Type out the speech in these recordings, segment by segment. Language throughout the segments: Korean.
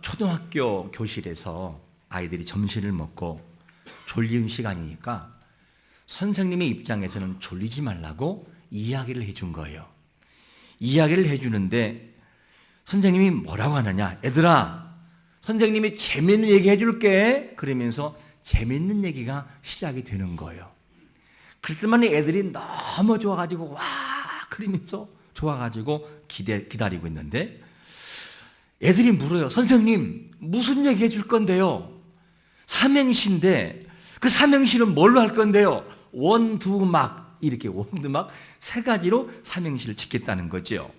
초등학교 교실에서 아이들이 점심을 먹고 졸리는 시간이니까 선생님의 입장에서는 졸리지 말라고 이야기를 해준 거예요. 이야기를 해주는데 선생님이 뭐라고 하느냐, 애들아 선생님이 재밌는 얘기 해줄게 그러면서 재밌는 얘기가 시작이 되는 거예요. 그랬더니 애들이 너무 좋아가지고 와 그러면서 좋아가지고 기다리고 있는데 애들이 물어요. 선생님 무슨 얘기 해줄 건데요? 삼행시인데 그 삼행시는 뭘로 할 건데요? 원두막, 이렇게 원두막 세 가지로 삼행시를 짓겠다는 거죠.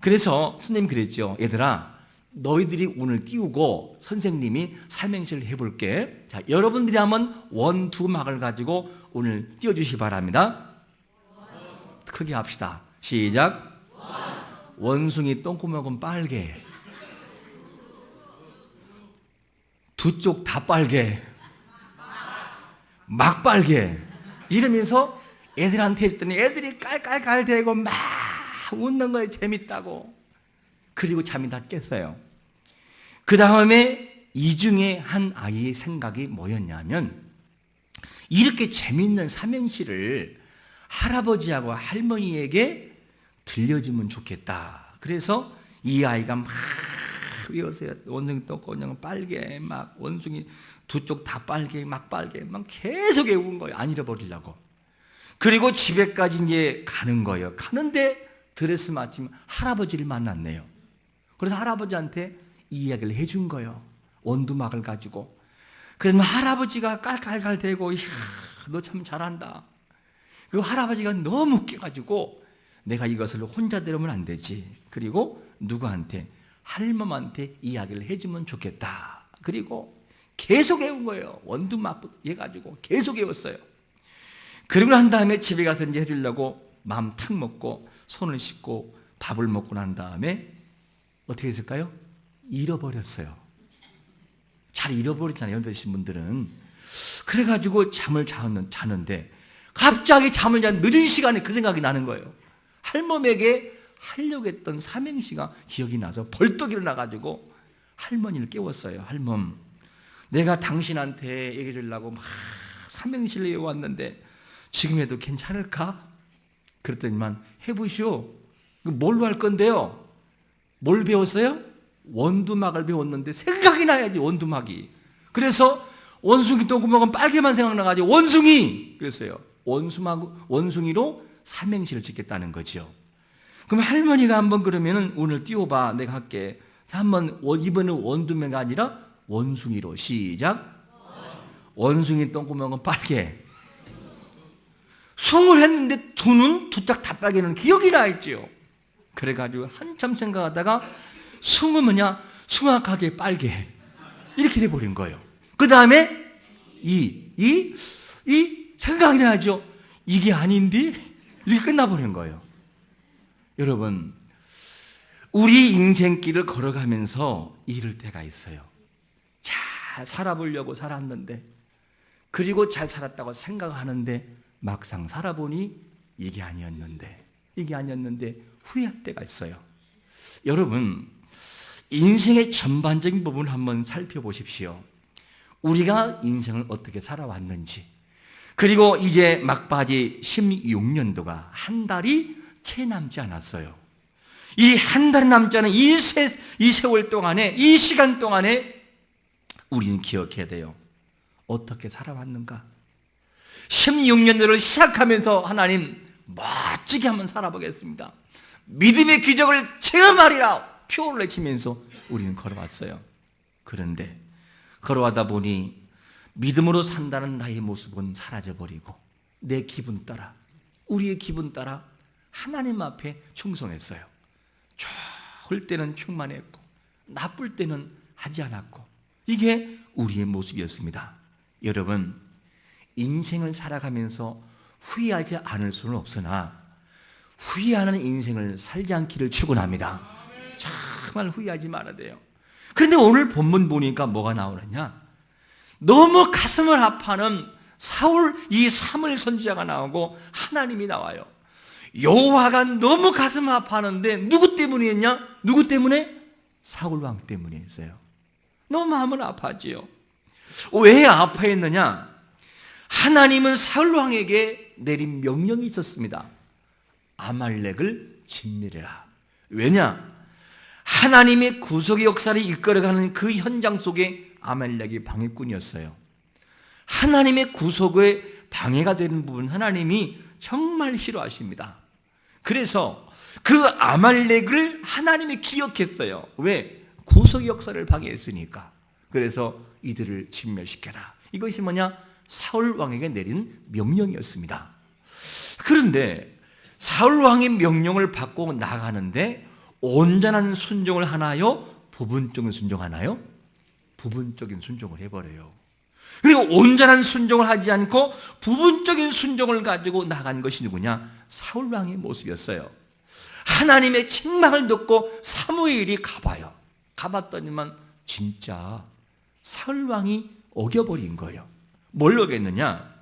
그래서 선생님이 그랬죠. 얘들아 너희들이 오늘 띄우고 선생님이 삼행시를 해볼게. 자, 여러분들이 한번 원두막을 가지고 오늘 띄워주시기 바랍니다. 크게 합시다. 시작. 원숭이 똥구멍은 빨개, 두 쪽 다 빨개, 막 빨개 이러면서 애들한테 했더니 애들이 깔깔깔대고 막 웃는 거에 재밌다고. 그리고 잠이 다 깼어요. 그 다음에 이 중에 한 아이의 생각이 뭐였냐면 이렇게 재밌는 삼행시를 할아버지하고 할머니에게 들려주면 좋겠다. 그래서 이 아이가 막 외우세요. 원숭이 똥구멍은 빨개, 막 원숭이 두 쪽 다 빨개, 막 빨개, 막 계속 외운 거예요. 안 잃어버리려고. 그리고 집에까지 이제 가는 거예요. 가는데 드레스 마침 할아버지를 만났네요. 그래서 할아버지한테 이 이야기를 해준 거예요. 원두막을 가지고. 그러면 할아버지가 깔깔깔 대고, 이야, 너 참 잘한다. 그 할아버지가 너무 웃겨가지고 내가 이것을 혼자 들으면 안 되지. 그리고 누구한테? 할멈한테 이야기를 해주면 좋겠다. 그리고 계속 외운 거예요. 원두막 해가지고 계속 외웠어요. 그리고 난 다음에 집에 가서 이제 해주려고 마음 탁 먹고 손을 씻고 밥을 먹고 난 다음에 어떻게 했을까요? 잃어버렸어요. 잘 잃어버렸잖아요. 연세드신 분들은. 그래가지고 잠을 자는데 갑자기 잠을 잔 늦은 시간에 그 생각이 나는 거예요. 할멈에게 하려고 했던 삼행시가 기억이 나서 벌떡 일어나가지고 할머니를 깨웠어요. 할멈, 내가 당신한테 얘기해 주려고 막 삼행시를 외워왔는데 지금 해도 괜찮을까? 그랬더니만 해보시오. 뭘로 할 건데요? 뭘 배웠어요? 원두막을 배웠는데 생각이 나야지. 원두막이. 그래서 원숭이 똥구멍은 빨개만 생각나가지고 원숭이 그랬어요. 원숭이로 삼행시를 짓겠다는 거죠. 그럼 할머니가 한번 그러면은 오늘 띄워봐. 내가 할게. 한번 이번엔 원두막이 아니라 원숭이로 시작. 원숭이 똥구멍은 빨개. 숭을 했는데 두 짝 다 빨개는 기억이 나 있죠. 그래가지고 한참 생각하다가 숭은 뭐냐? 숭악하게 빨개. 이렇게 돼버린 거예요. 그 다음에 이 생각이 나죠. 이게 아닌데? 이렇게 끝나버린 거예요. 여러분, 우리 인생길을 걸어가면서 이럴 때가 있어요. 잘 살아보려고 살았는데, 그리고 잘 살았다고 생각하는데 막상 살아보니 이게 아니었는데 후회할 때가 있어요. 여러분, 인생의 전반적인 부분을 한번 살펴보십시오. 우리가 인생을 어떻게 살아왔는지. 그리고 이제 막바지 16년도가 한 달이 채 남지 않았어요. 이 한 달이 남지 않은 이 세월 동안에, 이 시간 동안에 우리는 기억해야 돼요. 어떻게 살아왔는가? 16년도를 시작하면서 하나님 멋지게 한번 살아보겠습니다. 믿음의 기적을 체험하리라 표를 외치면서 우리는 걸어왔어요. 그런데 걸어가다 보니 믿음으로 산다는 나의 모습은 사라져버리고 내 기분 따라, 우리의 기분 따라 하나님 앞에 충성했어요. 좋을 때는 충만했고 나쁠 때는 하지 않았고, 이게 우리의 모습이었습니다. 여러분, 인생을 살아가면서 후회하지 않을 수는 없으나 후회하는 인생을 살지 않기를 축원합니다. 정말 후회하지 말아야 돼요. 그런데 오늘 본문 보니까 뭐가 나오느냐? 너무 가슴을 아파하는 이 사무엘 선지자가 나오고 하나님이 나와요. 여호와가 너무 가슴 아파하는데 누구 때문이었냐? 누구 때문에? 사울 왕 때문이었어요. 너무 마음은 아파하지요. 왜 아파했느냐? 하나님은 사울 왕에게 내린 명령이 있었습니다. 아말렉을 진멸해라. 왜냐? 하나님의 구속의 역사를 이끌어가는 그 현장 속에 아말렉이 방해꾼이었어요. 하나님의 구속에 방해가 되는 부분 하나님이 정말 싫어하십니다. 그래서 그 아말렉을 하나님이 기억했어요. 왜? 구속의 역사를 방해했으니까. 그래서 이들을 진멸시켜라. 이것이 뭐냐? 사울 왕에게 내린 명령이었습니다. 그런데 사울 왕의 명령을 받고 나가는데 온전한 순종을 하나요? 부분적인 순종하나요? 부분적인 순종을 해버려요. 그리고 온전한 순종을 하지 않고 부분적인 순종을 가지고 나간 것이 누구냐? 사울 왕의 모습이었어요. 하나님의 책망을 듣고 사무엘이 가봐요. 가봤더니만 진짜 사울 왕이 어겨버린 거예요. 뭘 어겼느냐?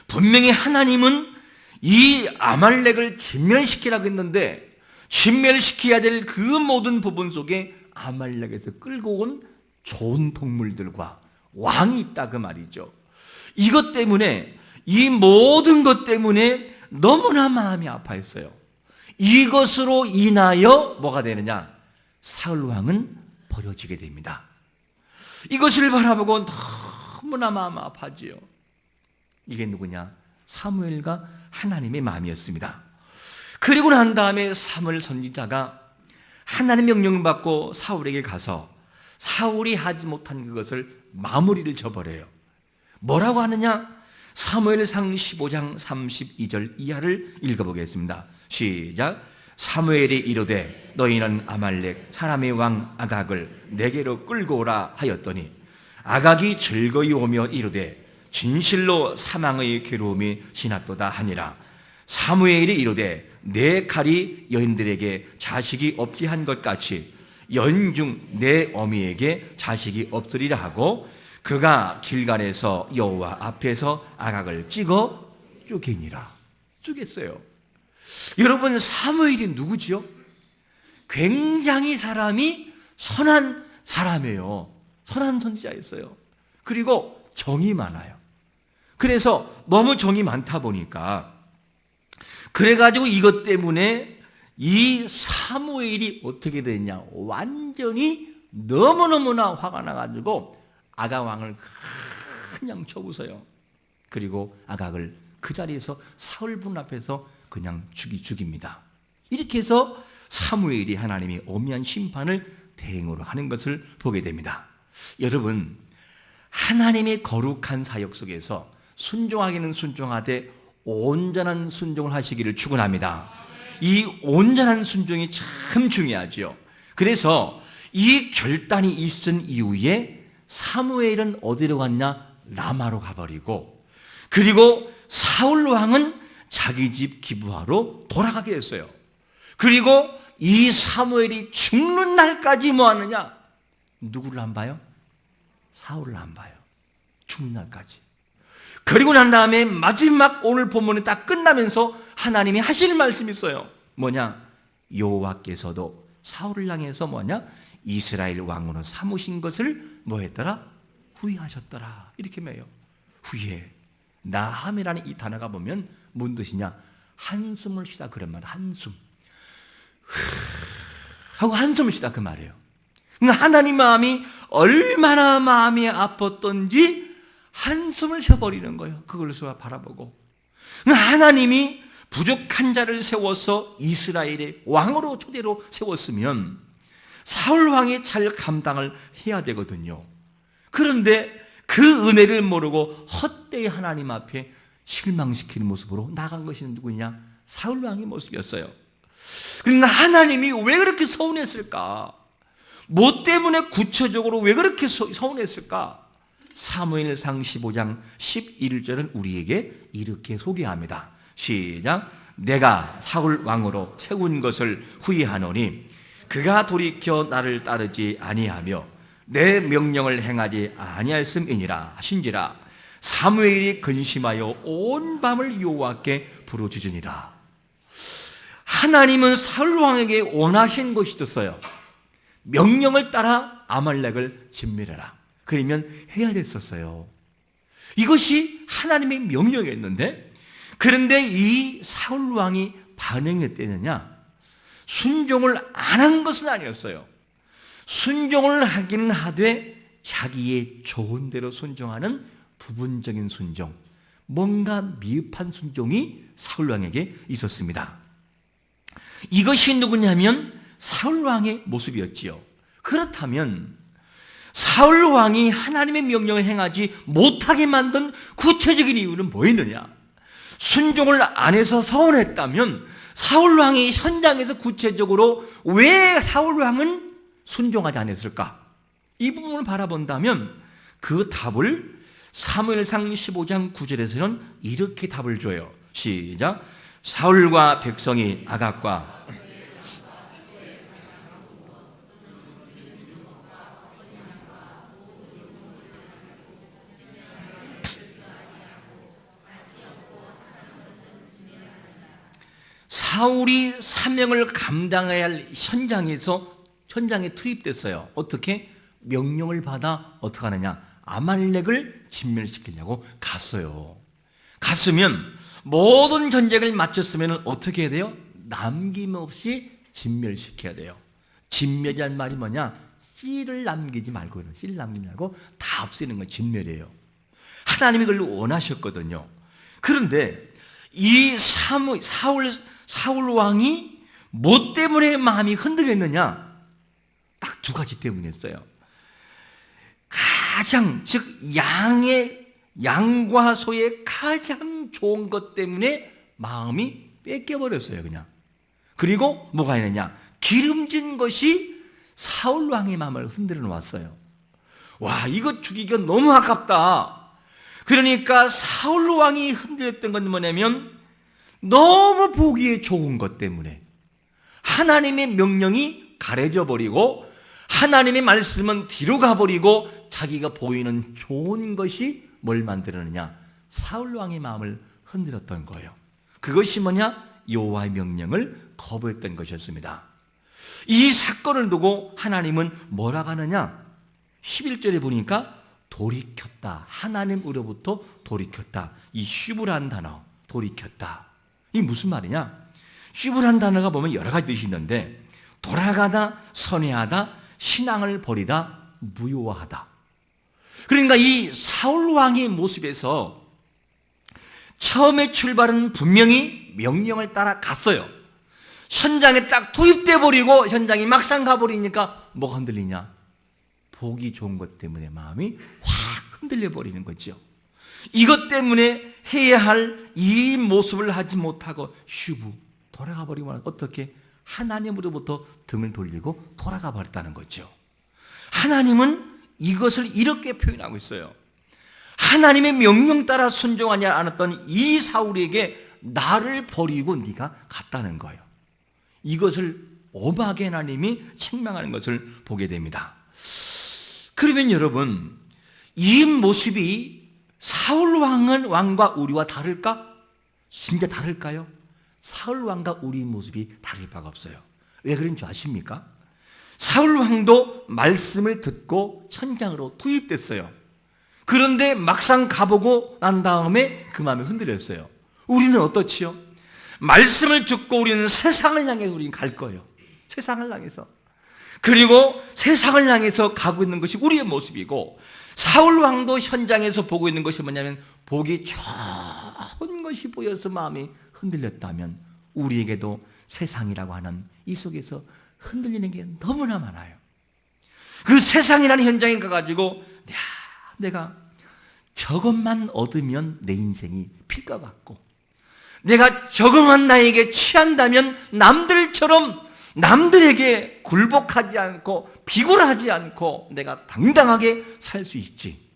분명히 하나님은 이 아말렉을 진멸시키라고 했는데 진멸시켜야 될 그 모든 부분 속에 아말렉에서 끌고 온 좋은 동물들과 왕이 있다 그 말이죠. 이것 때문에, 이 모든 것 때문에 너무나 마음이 아파했어요. 이것으로 인하여 뭐가 되느냐? 사울 왕은 버려지게 됩니다. 이것을 바라보고 너무나 마음 아파지요. 이게 누구냐? 사무엘과 하나님의 마음이었습니다. 그리고 난 다음에 사무엘 선지자가 하나님의 명령을 받고 사울에게 가서 사울이 하지 못한 그것을 마무리를 져버려요. 뭐라고 하느냐? 사무엘상 15장 32절 이하를 읽어보겠습니다. 시작. 사무엘이 이르되 너희는 아말렉 사람의 왕 아각을 내게로 끌고 오라 하였더니 아각이 즐거이 오며 이르되 진실로 사망의 괴로움이 지났도다 하니라. 사무엘이 이르되 내 칼이 여인들에게 자식이 없게 한 것 같이 연중 내 어미에게 자식이 없으리라 하고 그가 길갈에서 여호와 앞에서 아각을 찍어 쪼개니라. 쪼갰어요. 여러분, 사무엘이 누구지요? 굉장히 사람이 선한 사람이에요. 선한 선지자였어요. 그리고 정이 많아요. 그래서 너무 정이 많다 보니까 그래가지고 이것 때문에 이 사무엘이 어떻게 됐냐? 완전히 너무너무나 화가 나가지고 아각 왕을 그냥 쳐부숴요. 그리고 아각을 그 자리에서 사울 분 앞에서 그냥 죽입니다. 이렇게 해서 사무엘이 하나님의 엄미한 심판을 대행으로 하는 것을 보게 됩니다. 여러분, 하나님의 거룩한 사역 속에서 순종하기는 순종하되 온전한 순종을 하시기를 축원합니다. 이 온전한 순종이 참 중요하죠. 그래서 이 결단이 있은 이후에 사무엘은 어디로 갔냐? 라마로 가버리고, 그리고 사울 왕은 자기 집 기브아로 돌아가게 됐어요. 그리고 이 사무엘이 죽는 날까지 뭐 하느냐? 누구를 안 봐요? 사울을 안 봐요. 죽는 날까지. 그리고 난 다음에 마지막 오늘 본문이 딱 끝나면서 하나님이 하실 말씀이 있어요. 뭐냐? 여호와께서도 사울을 향해서 뭐냐? 이스라엘 왕으로 삼으신 것을 뭐 했더라? 후회하셨더라. 이렇게 매요. 후회. 나함이라는 이 단어가 보면 뭔 뜻이냐? 한숨을 쉬다 그런 말. 한숨. 하고 한숨을 쉬다 그 말이에요. 그러니까 하나님 마음이 얼마나 마음이 아팠던지 한숨을 쉬어버리는 거예요. 그걸 바라보고. 하나님이 부족한 자를 세워서 이스라엘의 왕으로 초대로 세웠으면 사울 왕의 잘 감당을 해야 되거든요. 그런데 그 은혜를 모르고 헛되이 하나님 앞에 실망시키는 모습으로 나간 것이 누구냐? 사울 왕의 모습이었어요. 그러나 하나님이 왜 그렇게 서운했을까? 뭐 때문에 구체적으로 왜 그렇게 서운했을까? 사무엘상 15장 11절은 우리에게 이렇게 소개합니다. 시작. 내가 사울 왕으로 세운 것을 후회하노니 그가 돌이켜 나를 따르지 아니하며 내 명령을 행하지 아니하였음이니라 하신지라. 사무엘이 근심하여 온 밤을 여호와께 부르짖으니라. 하나님은 사울 왕에게 원하신 것이 있었어요. 명령을 따라 아말렉을 진멸해라. 그러면 해야 됐었어요. 이것이 하나님의 명령이었는데, 그런데 이 사울 왕이 반응이 어땠느냐? 순종을 안 한 것은 아니었어요. 순종을 하기는 하되 자기의 좋은 대로 순종하는 부분적인 순종, 뭔가 미흡한 순종이 사울 왕에게 있었습니다. 이것이 누구냐면 사울 왕의 모습이었지요. 그렇다면 사울 왕이 하나님의 명령을 행하지 못하게 만든 구체적인 이유는 뭐였느냐? 순종을 안 해서 서운했다면 사울 왕이 현장에서 구체적으로 왜 사울 왕은 순종하지 않았을까? 이 부분을 바라본다면 그 답을 사무엘상 15장 9절에서는 이렇게 답을 줘요. 시작. 사울과 백성이 아각과 사울이 사명을 감당해야 할 현장에 투입됐어요. 어떻게? 명령을 받아 어떻게 하느냐? 아말렉을 진멸시키려고 갔어요. 갔으면 모든 전쟁을 마쳤으면 어떻게 해야 돼요? 남김없이 진멸시켜야 돼요. 진멸이란 말이 뭐냐? 씨를 남기지 말고, 씨를 남기지 말고 다 없애는 건 진멸이에요. 하나님이 그걸 원하셨거든요. 그런데 이 사울 왕이 뭐 때문에 마음이 흔들렸느냐? 딱 두 가지 때문이었어요. 가장, 즉 양과 소의 가장 좋은 것 때문에 마음이 뺏겨버렸어요, 그냥. 그리고 뭐가 있느냐? 기름진 것이 사울 왕의 마음을 흔들어 놓았어요. 와, 이거 죽이기가 너무 아깝다. 그러니까 사울 왕이 흔들렸던 건 뭐냐면 너무 보기에 좋은 것 때문에 하나님의 명령이 가려져 버리고 하나님의 말씀은 뒤로 가버리고 자기가 보이는 좋은 것이 뭘 만들었느냐? 사울 왕의 마음을 흔들었던 거예요. 그것이 뭐냐? 여호와의 명령을 거부했던 것이었습니다. 이 사건을 두고 하나님은 뭐라고 하느냐? 11절에 보니까 돌이켰다. 하나님으로부터 돌이켰다. 이 슈브라는 단어, 돌이켰다. 이게 무슨 말이냐? 슈브라는 단어가 보면 여러 가지 뜻이 있는데 돌아가다, 선회하다, 신앙을 버리다, 무효화하다. 그러니까 이 사울 왕의 모습에서 처음에 출발은 분명히 명령을 따라 갔어요. 현장에 딱 투입돼 버리고 현장이 막상 가버리니까 뭐가 흔들리냐? 보기 좋은 것 때문에 마음이 확 흔들려 버리는 거죠. 이것 때문에 해야 할 이 모습을 하지 못하고 돌아가 버리면 어떻게? 하나님으로부터 등을 돌리고 돌아가 버렸다는 거죠. 하나님은 이것을 이렇게 표현하고 있어요. 하나님의 명령 따라 순종하지 않았던 이 사울에게 나를 버리고 네가 갔다는 거예요. 이것을 엄하게 하나님이 책망하는 것을 보게 됩니다. 그러면 여러분, 이 모습이 사울 왕과 우리와 다를까? 진짜 다를까요? 사울 왕과 우리 모습이 다를 바가 없어요. 왜 그런지 아십니까? 사울 왕도 말씀을 듣고 현장으로 투입됐어요. 그런데 막상 가보고 난 다음에 그 마음이 흔들렸어요. 우리는 어떻지요? 말씀을 듣고 우리는 세상을 향해 우리는 갈 거예요. 세상을 향해서. 그리고 세상을 향해서 가고 있는 것이 우리의 모습이고, 사울 왕도 현장에서 보고 있는 것이 뭐냐면 보기 좋은 것이 보여서 마음이 흔들렸다면 우리에게도 세상이라고 하는 이 속에서 흔들리는 게 너무나 많아요. 그 세상이라는 현장에 가가지고 내가 저것만 얻으면 내 인생이 필 것 같고, 내가 저것만 나에게 취한다면 남들에게 굴복하지 않고 비굴하지 않고 내가 당당하게 살 수 있지.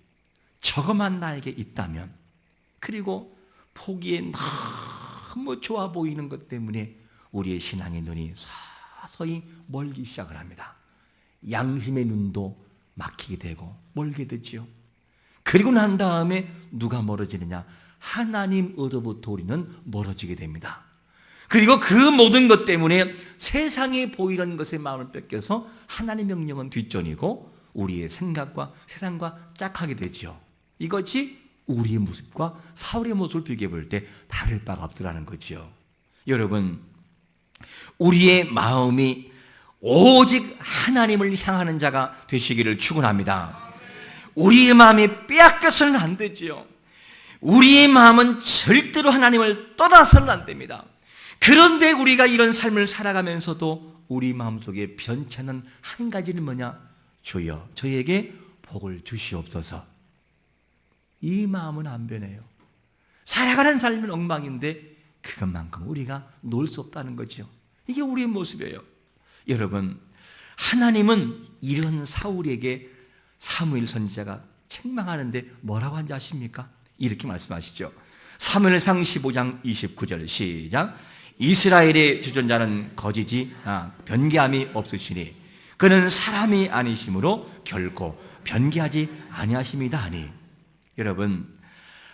저것만 나에게 있다면. 그리고 보기에 너무 좋아 보이는 것 때문에 우리의 신앙의 눈이 서서히 멀기 시작을 합니다. 양심의 눈도 막히게 되고 멀게 되지요. 그리고 난 다음에 누가 멀어지느냐? 하나님으로부터 우리는 멀어지게 됩니다. 그리고 그 모든 것 때문에 세상에 보이는 것에 마음을 뺏겨서 하나님의 명령은 뒷전이고 우리의 생각과 세상과 짝하게 되죠. 이것이 우리의 모습과 사울의 모습을 비교해 볼 때 다를 바가 없더라는 거죠. 여러분, 우리의 마음이 오직 하나님을 향하는 자가 되시기를 축원합니다. 우리의 마음이 빼앗겨서는 안 되지요. 우리의 마음은 절대로 하나님을 떠나서는 안 됩니다. 그런데 우리가 이런 삶을 살아가면서도 우리 마음속에 변찮은 한 가지는 뭐냐? 주여 저에게 복을 주시옵소서. 이 마음은 안 변해요. 살아가는 삶은 엉망인데 그것만큼 우리가 놓을 수 없다는 거죠. 이게 우리의 모습이에요. 여러분, 하나님은 이런 사울에게 사무엘 선지자가 책망하는데 뭐라고 한지 아십니까? 이렇게 말씀하시죠. 사무엘상 15장 29절 시작. 이스라엘의 주전자는 거지지 변개함이 없으시니 그는 사람이 아니심으로 결코 변개하지 아니하심이다 하니. 여러분,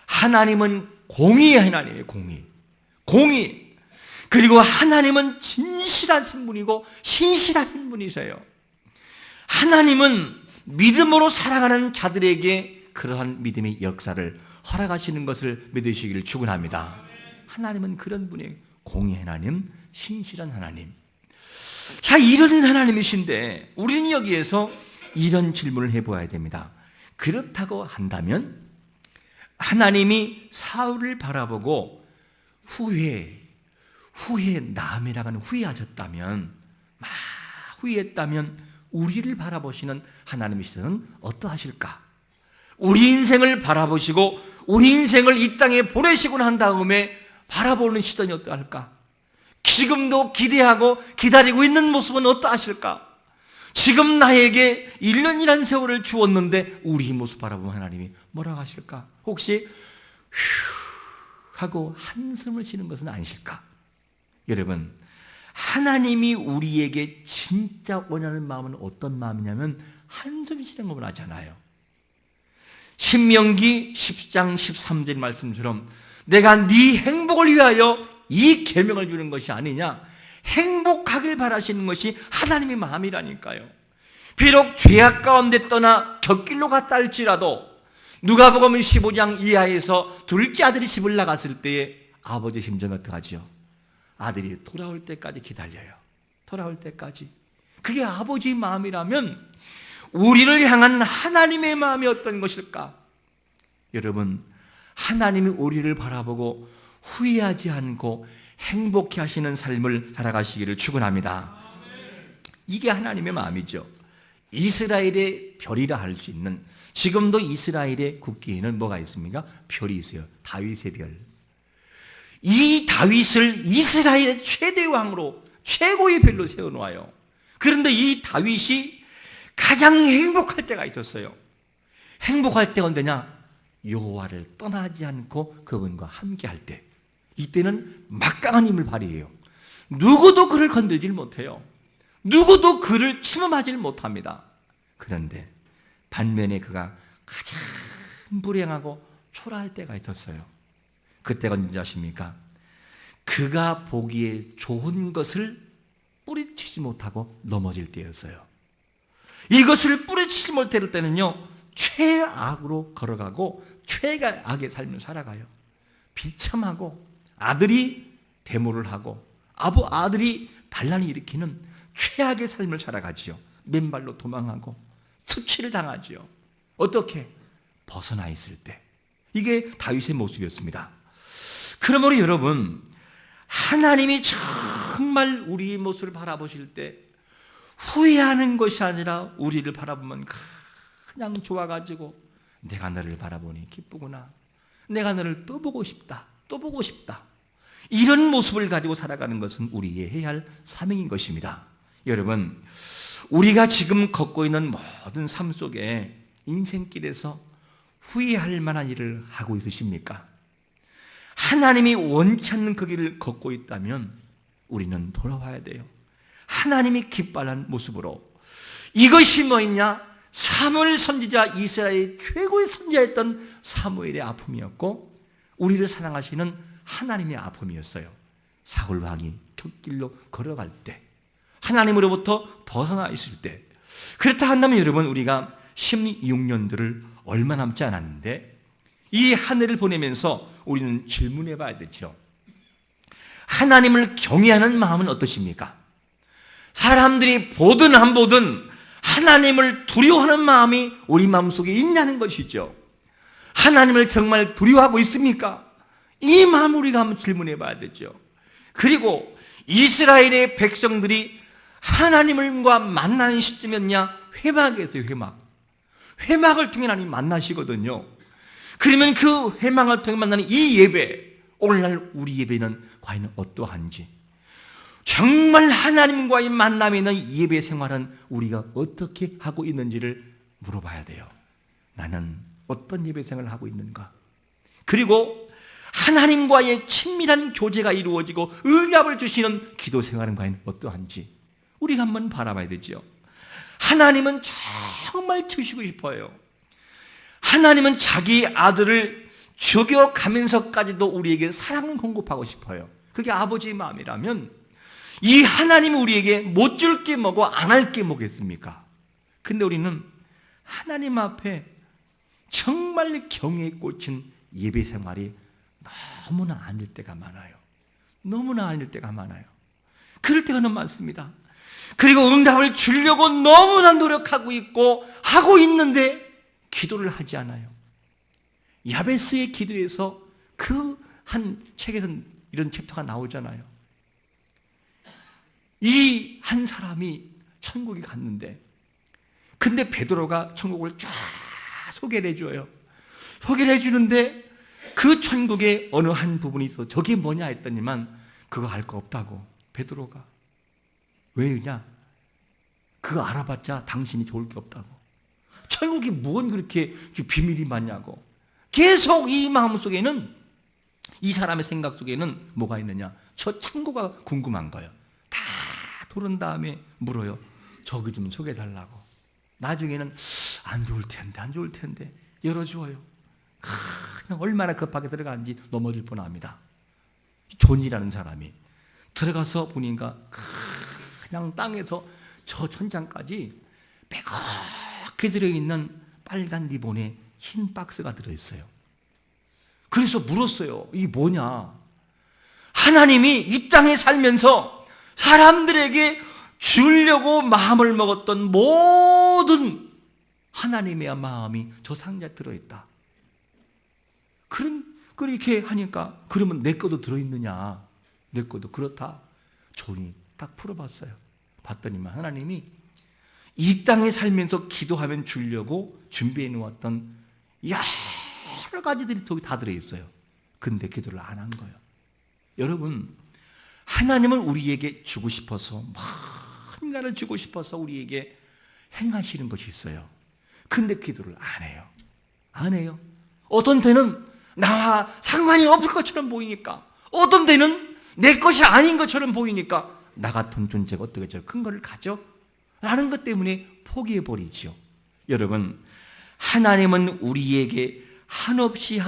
하나님은 공의의 하나님이에요. 공의. 그리고 하나님은 진실한 신분이고 신실한 신분이세요. 하나님은 믿음으로 살아가는 자들에게 그러한 믿음의 역사를 허락하시는 것을 믿으시기를 축원합니다. 하나님은 그런 분이에요. 공의 하나님, 신실한 하나님. 자, 이런 하나님이신데 우리는 여기에서 이런 질문을 해보아야 됩니다. 그렇다고 한다면 하나님이 사울을 바라보고 후회 남이라고는 후회하셨다면, 막 후회했다면 우리를 바라보시는 하나님이시는 어떠하실까? 우리 인생을 바라보시고 우리 인생을 이 땅에 보내시고 난 다음에 바라보는 시선이 어떠할까? 지금도 기대하고 기다리고 있는 모습은 어떠하실까? 지금 나에게 1년이라는 세월을 주었는데 우리 모습 바라보면 하나님이 뭐라고 하실까? 혹시 휴 하고 한숨을 쉬는 것은 아니실까? 여러분, 하나님이 우리에게 진짜 원하는 마음은 어떤 마음이냐면 한숨 쉬는 것만 하잖아요. 신명기 10장 13절 말씀처럼 내가 네 행복을 위하여 이 계명을 주는 것이 아니냐. 행복하길 바라시는 것이 하나님의 마음이라니까요. 비록 죄악 가운데 떠나 곁길로 갔다 할지라도 누가복음 15장 이하에서 둘째 아들이 집을 나갔을 때에 아버지 심정은 어떡하죠? 아들이 돌아올 때까지 기다려요. 돌아올 때까지. 그게 아버지의 마음이라면 우리를 향한 하나님의 마음이 어떤 것일까? 여러분, 하나님이 우리를 바라보고 후회하지 않고 행복해 하시는 삶을 살아가시기를 축원합니다. 이게 하나님의 마음이죠. 이스라엘의 별이라 할 수 있는, 지금도 이스라엘의 국기에는 뭐가 있습니까? 별이 있어요. 다윗의 별. 이 다윗을 이스라엘의 최대 왕으로, 최고의 별로 세워놓아요. 그런데 이 다윗이 가장 행복할 때가 있었어요. 행복할 때가 언제냐? 여호와를 떠나지 않고 그분과 함께할 때. 이때는 막강한 힘을 발휘해요. 누구도 그를 건들질 못해요. 누구도 그를 침범하지 못합니다. 그런데 반면에 그가 가장 불행하고 초라할 때가 있었어요. 그때가 언제인지 아십니까? 그가 보기에 좋은 것을 뿌리치지 못하고 넘어질 때였어요. 이것을 뿌리치지 못할 때는요, 최악으로 걸어가고 최악의 삶을 살아가요. 비참하고 아들이 데모를 하고 아들이 반란을 일으키는 최악의 삶을 살아가지요. 맨발로 도망하고 수치를 당하지요. 어떻게? 벗어나 있을 때. 이게 다윗의 모습이었습니다. 그러므로 여러분, 하나님이 정말 우리의 모습을 바라보실 때 후회하는 것이 아니라 우리를 바라보면 그냥 좋아가지고 내가 너를 바라보니 기쁘구나. 내가 너를 또 보고 싶다. 또 보고 싶다. 이런 모습을 가지고 살아가는 것은 우리의 해야 할 사명인 것입니다. 여러분, 우리가 지금 걷고 있는 모든 삶 속에 인생길에서 후회할 만한 일을 하고 있으십니까? 하나님이 원치 않는 그 길을 걷고 있다면 우리는 돌아와야 돼요. 하나님이 기뻐하는 모습으로. 이것이 뭐냐? 사무엘 선지자, 이스라엘의 최고의 선지자였던 사무엘의 아픔이었고 우리를 사랑하시는 하나님의 아픔이었어요. 사울 왕이 곁길로 걸어갈 때, 하나님으로부터 벗어나 있을 때, 그렇다 한다면 여러분, 우리가 16년들을 얼마 남지 않았는데 이 한 해를 보내면서 우리는 질문해 봐야 되죠. 하나님을 경외하는 마음은 어떠십니까? 사람들이 보든 안 보든 하나님을 두려워하는 마음이 우리 마음속에 있냐는 것이죠. 하나님을 정말 두려워하고 있습니까? 이 마음을 우리가 한번 질문해 봐야 되죠. 그리고 이스라엘의 백성들이 하나님과 만나는 시점이었냐? 회막에서요, 회막. 회막을 통해 하나님 만나시거든요. 그러면 그 회막을 통해 만나는 이 예배, 오늘날 우리 예배는 과연 어떠한지, 정말 하나님과의 만남에 있는 예배 생활은 우리가 어떻게 하고 있는지를 물어봐야 돼요. 나는 어떤 예배 생활을 하고 있는가? 그리고 하나님과의 친밀한 교제가 이루어지고 응답을 주시는 기도 생활은 과연 어떠한지 우리가 한번 바라봐야 되죠. 하나님은 정말 주시고 싶어요. 하나님은 자기 아들을 죽여가면서까지도 우리에게 사랑을 공급하고 싶어요. 그게 아버지의 마음이라면 이 하나님이 우리에게 못 줄 게 뭐고 안 할 게 뭐겠습니까? 근데 우리는 하나님 앞에 정말 경외에 꽂힌 예배 생활이 너무나 아닐 때가 많아요. 너무나 아닐 때가 많아요. 그럴 때가 너무 많습니다. 그리고 응답을 주려고 너무나 노력하고 있고 하고 있는데 기도를 하지 않아요. 야베스의 기도에서 그 한 책에서 이런 챕터가 나오잖아요. 이 한 사람이 천국에 갔는데, 근데 베드로가 천국을 쫙 소개를 해줘요. 소개를 해주는데 그 천국에 어느 한 부분이 있어. 저게 뭐냐 했더니만 그거 알 거 없다고. 베드로가. 왜냐? 그거 알아봤자 당신이 좋을 게 없다고. 천국이 뭔 그렇게 비밀이 많냐고. 계속 이 마음속에는, 이 사람의 생각 속에는 뭐가 있느냐? 저 창고가 궁금한 거예요. 다 돌은 다음에 물어요. 저기 좀 소개해달라고. 나중에는 안 좋을 텐데 열어주어요. 그냥 얼마나 급하게 들어가는지 넘어질 뻔합니다. 존이라는 사람이 들어가서 보니까 그냥 땅에서 저 천장까지 빼곡하게 들어있는 빨간 리본에 흰 박스가 들어있어요. 그래서 물었어요. 이게 뭐냐? 하나님이 이 땅에 살면서 사람들에게 주려고 마음을 먹었던 모든 하나님의 마음이 저 상자에 들어있다. 그렇게 하니까, 그러면 내 것도 들어있느냐? 내 것도 그렇다. 존이 딱 풀어봤어요. 봤더니만 하나님이 이 땅에 살면서 기도하면 주려고 준비해 놓았던 여러 가지들이 다 들어있어요. 근데 기도를 안 한 거예요. 여러분, 하나님은 우리에게 주고 싶어서, 뭔가를 주고 싶어서 우리에게 행하시는 것이 있어요. 근데 기도를 안 해요. 안 해요. 어떤 때는 나와 상관이 없을 것처럼 보이니까, 어떤 때는 내 것이 아닌 것처럼 보이니까 나 같은 존재가 어떻게 저 큰 거를 가져? 라는 것 때문에 포기해버리죠. 여러분, 하나님은 우리에게 한없이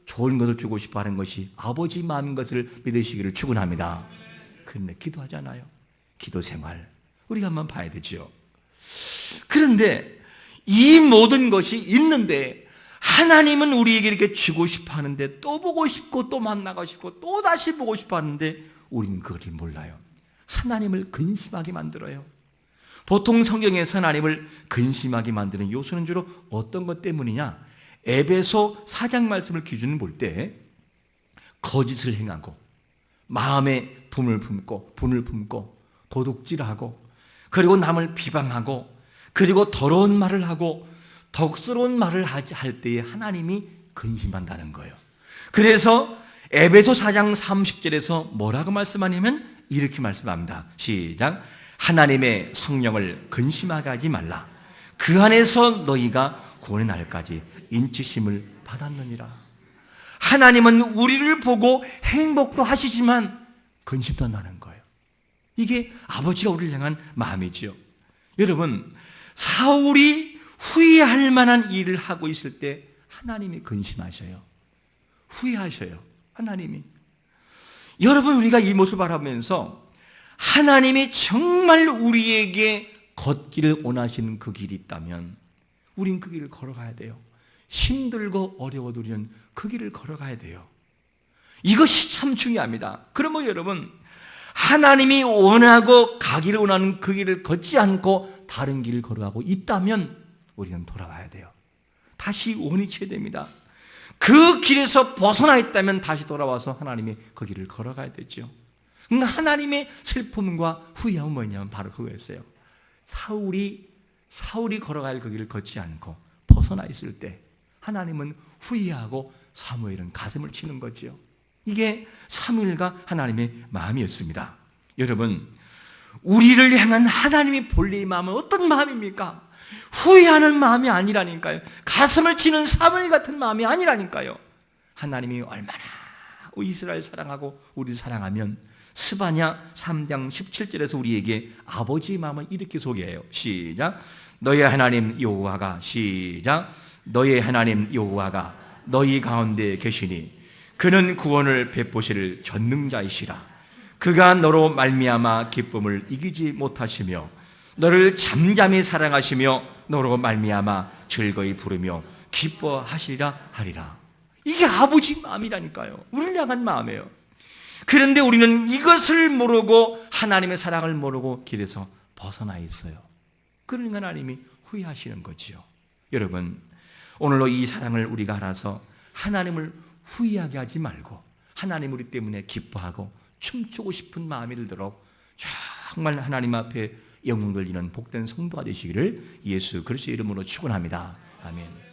좋은 것을 주고 싶어 하는 것이 아버지 마음인 것을 믿으시기를 축원합니다. 그런데 기도하잖아요. 기도 생활 우리가 한번 봐야 되죠. 그런데 이 모든 것이 있는데 하나님은 우리에게 이렇게 주고 싶어 하는데, 또 보고 싶고 또 만나고 싶고 또 다시 보고 싶어 하는데 우리는 그것을 몰라요. 하나님을 근심하게 만들어요. 보통 성경에서 하나님을 근심하게 만드는 요소는 주로 어떤 것 때문이냐? 에베소 4장 말씀을 기준으로 볼 때 거짓을 행하고 마음에 분을 품고 도둑질하고, 그리고 남을 비방하고, 그리고 더러운 말을 하고 덕스러운 말을 할 때에 하나님이 근심한다는 거예요. 그래서 에베소 4장 30절에서 뭐라고 말씀하냐면 이렇게 말씀합니다. 시작. 하나님의 성령을 근심하게 하지 말라. 그 안에서 너희가 구원의 날까지 인치심을 받았느니라. 하나님은 우리를 보고 행복도 하시지만 근심도 한다는 거예요. 이게 아버지가 우리를 향한 마음이지요. 여러분, 사울이 후회할 만한 일을 하고 있을 때 하나님이 근심하셔요. 후회하셔요. 하나님이. 여러분, 우리가 이 모습을 바라보면서 하나님이 정말 우리에게 걷기를 원하시는 그 길이 있다면 우린 그 길을 걸어가야 돼요. 힘들고 어려워도 우리는 그 길을 걸어가야 돼요. 이것이 참 중요합니다. 그러면 여러분, 하나님이 원하고 가기를 원하는 그 길을 걷지 않고 다른 길을 걸어가고 있다면 우리는 돌아와야 돼요. 다시 원위치해야 됩니다. 그 길에서 벗어나 있다면 다시 돌아와서 하나님의 그 길을 걸어가야 되죠. 그러니까 하나님의 슬픔과 후회함은 뭐냐면 바로 그거였어요. 사울이 걸어갈 그 길을 걷지 않고 벗어나 있을 때 하나님은 후회하고 사무엘은 가슴을 치는 거죠. 이게 사무엘과 하나님의 마음이었습니다. 여러분, 우리를 향한 하나님의 본래의 마음은 어떤 마음입니까? 후회하는 마음이 아니라니까요. 가슴을 치는 사무엘 같은 마음이 아니라니까요. 하나님이 얼마나 이스라엘 사랑하고 우리를 사랑하면 스바냐 3장 17절에서 우리에게 아버지의 마음을 이렇게 소개해요. 시작. 너의 하나님 여호와가, 시작. 너의 하나님 여호와가 너희 가운데 계시니 그는 구원을 베푸실 전능자이시라. 그가 너로 말미암아 기쁨을 이기지 못하시며 너를 잠잠히 사랑하시며 너로 말미암아 즐거이 부르며 기뻐하시리라 하리라. 이게 아버지 마음이라니까요. 우리를 향한 마음이에요. 그런데 우리는 이것을 모르고 하나님의 사랑을 모르고 길에서 벗어나 있어요. 그러니까 하나님이 후회하시는 거지요. 여러분, 오늘로 이 사랑을 우리가 알아서 하나님을 후회하게 하지 말고 하나님 우리 때문에 기뻐하고 춤추고 싶은 마음이 들도록 정말 하나님 앞에 영광 돌리는 복된 성도가 되시기를 예수 그리스도의 이름으로 축원합니다. 아멘.